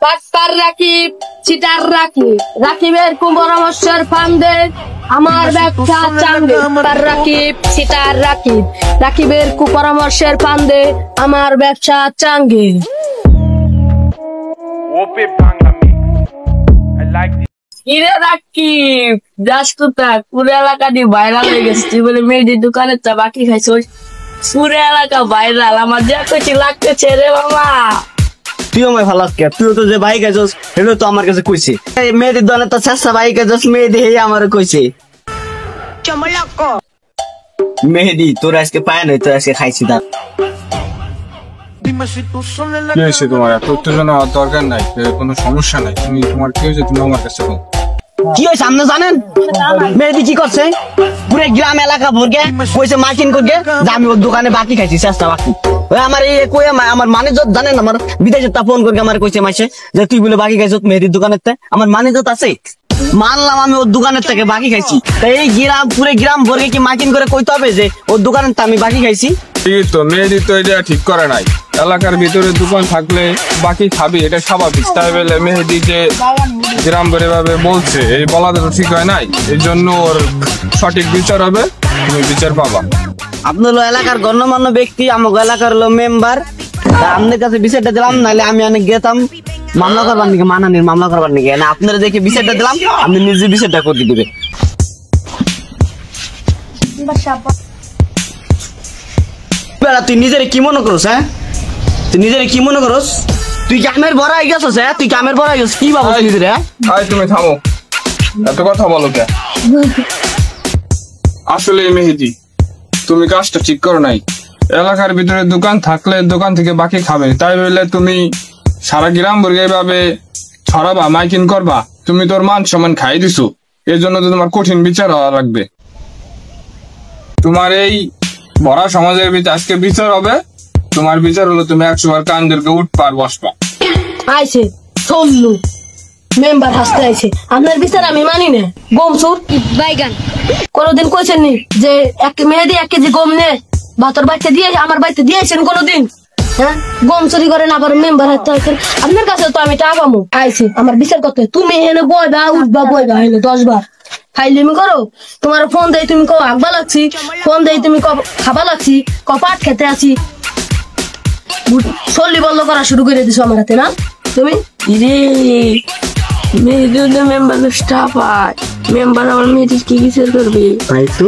পাক্কার Rakib, cheater Rakib, রাকিবের কুপরামর্শের ফান্দে আমার ব্যবসা চাঙ্গে। পাক্কার রাকিব, চিটার রাকিব, রাকিবের কুপরামর্শের ফান্দে আমার ব্যবসা চাঙ্গে। কিরে রাকিব, যাস কোথায়? পুরো এলাকা দিয়ে ভাইরাল হয়ে গেছে। তুই বলে মেয়েদের দোকানের চা বাকি খাইছ, পুরো এলাকা ভাইরাল। আমার যা কিছু লাগতেছে রে বাবা। তুইও আমায় ভালো লাগে, তুইও তো যে বাইক আছিস সেটা তো আমার কাছে কইছে। মেয়েদের দলে তো চেষ্টা বাইক আছিস, মেয়েদি হে আমার কইছে। মেহেদি তোর আজকে পায় নাই, তোর আজকে খাইছি দাঁত। কি হয়েছে তোমার? এত উত্তেজনা হওয়ার দরকার নাই, কোনো সমস্যা নাই। তুমি তোমার কি হয়েছে তুমি আমার কাছে বলো। কি হয়েছে আপনি জানেন? মেহেদি কি করছে? পুরো গ্রাম এলাকা ভরকে কইছে মার্কিন করকে যে আমি ওর দোকানে বাকি খাইছি, চেষ্টা বাকি। ওই আমার এই কই আমার ম্যানেজার জানেন, আমার বিদেশের তা ফোন করে আমার কইছে মাইছে যে তুই বলে বাকি খাইছ মেহেদির দোকানের থেকে। আমার ম্যানেজার আছে, মানলাম আমি ওর দোকানের থেকে বাকি খাইছি। তাই এই গ্রাম পুরো গ্রাম ভরকে কি মার্কিন করে কইতে হবে যে ওর দোকানের থেকে আমি বাকি খাইছি? ঠিক তো, মেহেদি তো এটা ঠিক করে নাই। এলাকার ভিতরে দোকান থাকলে বাকি খাবি, এটা স্বাভাবিক। তাই বলে মেহেদি যে গ্রাম ভরে ভাবে বলছে, এই বলাটা তো ঠিক হয় নাই। এই জন্য ওর সঠিক বিচার হবে, তুমি বিচার পাবা। আপনার এলাকার গণ্যমান্য ব্যক্তি, আমাকে এলাকার মেম্বার, আপনার কাছে বিচারটা দিলাম, নাহলে আমি অনেক গেতাম মামলা করবার নাকি, মানানির মামলা করবার নাকি। আপনারা দেখে বিচারটা দিলাম, আপনি নিজে বিচারটা করে দিবে। তুই নিজের কি মনে করস? হ্যাঁ, তুই নিজের কি মনে করস? তুই কামের বড় হয়ে গেছস? হ্যাঁ, তুই কামের বড় হয়ে গেছিস, কি ভাবছিস নিজের? তুমি থামো, এত কথা বলো কে? আসলে মেহেদি তুমি কাজটা ঠিক করো নাই। এলাকার ভিতরে দোকান থাকলে দোকান থেকে বাকি খাবে, তাই বলে তুমি সারা গ্রাম বর্গে এইভাবে ছড়াবা, মাইকিং করবা। তুমি তোর মান সম্মান খাই দিছো, এর জন্য তো তোমার কঠিন বিচার হওয়া লাগবে। তোমার এই বড়া সমাজের ভিতরে আজকে বিচার হবে। তোমার বিচার হলো তুমি 100 বার কানদেরকে উঠবা আর বসবা। আইছে সল্লু মেম্বার হাসতে আইছে। আপনার বিচার আমি মানি না। গম চোর বাইগান কোনদিন কইছেন নি যে এক মেহেদি 1 কেজি গম নে ভাতর বাড়িতে দিয়ে আমার বাড়িতে দিয়েছেন কোনদিন? হ্যাঁ, গম চুরি করেন আবার মেম্বার হাসতে আইছেন। আপনার কাছে তো আমি টাকা পাবো। আইছে আমার বিচার করতে। তুমি এনে বইবা উঠবা বইবা হইলো 10 বার ফাইলিমি করো। তোমার ফোন দেই তুমি কও আগবা লাগছি, ফোন দেই তুমি খাবা লাগছি, পাট খেতে আছি। চল্লি বন্ধ করা শুরু করে দিছো আমার হাতে না তুমি? মেয়েদের মেম্বার স্টাফ হয়, মেম্বার আমার মেয়েদের কি বিচার করবে? তাই তো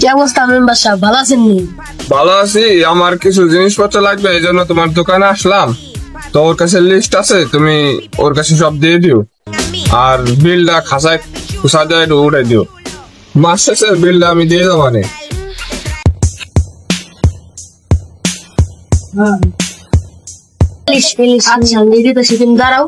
কি অবস্থা মেম্বার সাহেব, ভালো আছেন নি? ভালো আছি। আমার কিছু জিনিসপত্র লাগবে, এই জন্য তোমার দোকানে আসলাম। তো ওর কাছে লিস্ট আছে, তুমি ওর কাছে সব দিয়ে দিও। আর বিলটা খাসায় খুশা দিয়ে উঠাই দিও। মাস শেষের বিলটা আমি দিয়ে দেবো। মানে আচ্ছা নিজে তো সেদিন দাঁড়াও।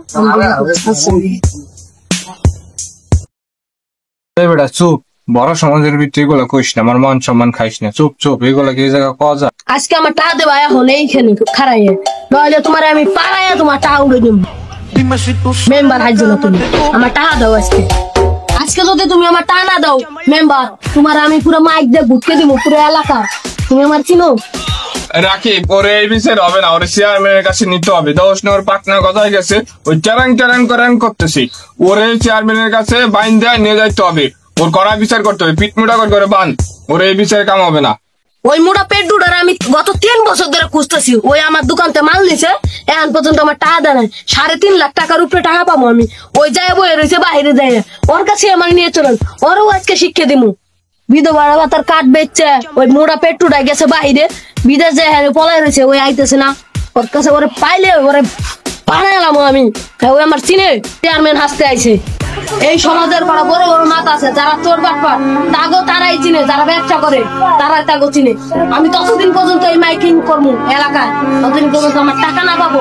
বেটা চুপ, বড় সমাজের ভিতরে এগুলো কইস না, আমার মান সম্মান খাইস না। চুপ চুপ, এগুলো কি জায়গা পাওয়া যায়? আজকে আমার টাকা দেবা এখন এইখানে খারাইয়ে, নইলে তোমার আমি পাড়াইয়া তোমার টাকা উড়ে দেব। মেম্বার হাইজ না, তুমি আমার টাকা দাও আজকে। আজকে যদি তুমি আমার টাকা না দাও মেম্বার, তোমার আমি পুরো মাইক দিয়ে ঘুরতে দিব পুরো এলাকা। তুমি আমার চিনো? রাখি পরে এই বিষয় হবে না, ওর চেয়ারম্যানের কাছে নিতে হবে। দোষ নেওয়ার পাকনা কথা হয়ে গেছে, ওই ট্যারাং করতেছি। ওরে চেয়ারম্যানের কাছে বাইন দেয় নিয়ে যাইতে হবে, ওর কড়া বিচার করতে হবে। পিটমুটা করে বান, ওর এই বিচার কাম হবে না। ওই মোটা পেট দুটার আমি গত 3 বছর ধরে খুঁজতেছি। ওই আমার দোকানতে মাল নিছে, এখন পর্যন্ত আমার টাকা দেয় নাই। 3.5 লাখ টাকার উপরে টাকা পাবো আমি। ওই যায় বয়ে রয়েছে বাইরে যায়, ওর কাছে আমার নিয়ে চলেন, ওরও আজকে শিক্ষা দিমু। বিধবা ভাতার কাঠ বেচছে, ওই মোটা পেট টুটা গেছে বাইরে, বিদেশ যায় পলাই রয়েছে, ওই আইতেছে না। ওর কাছে ওরে পাইলে ওরে পাড়াইলাম আমি। ওই আমার চিনে চেয়ারম্যান হাসতে আইছে। এই সমাজের বড় বড় মাথা আছে, যারা চোর বাটপার তারাই চিনে, যারা ব্যবসা করে তারাই তাগো চিনে। আমি ততদিন পর্যন্ত এই মাইকিং করবো এলাকায়, ততদিন পর্যন্ত আমার টাকা না পাবো।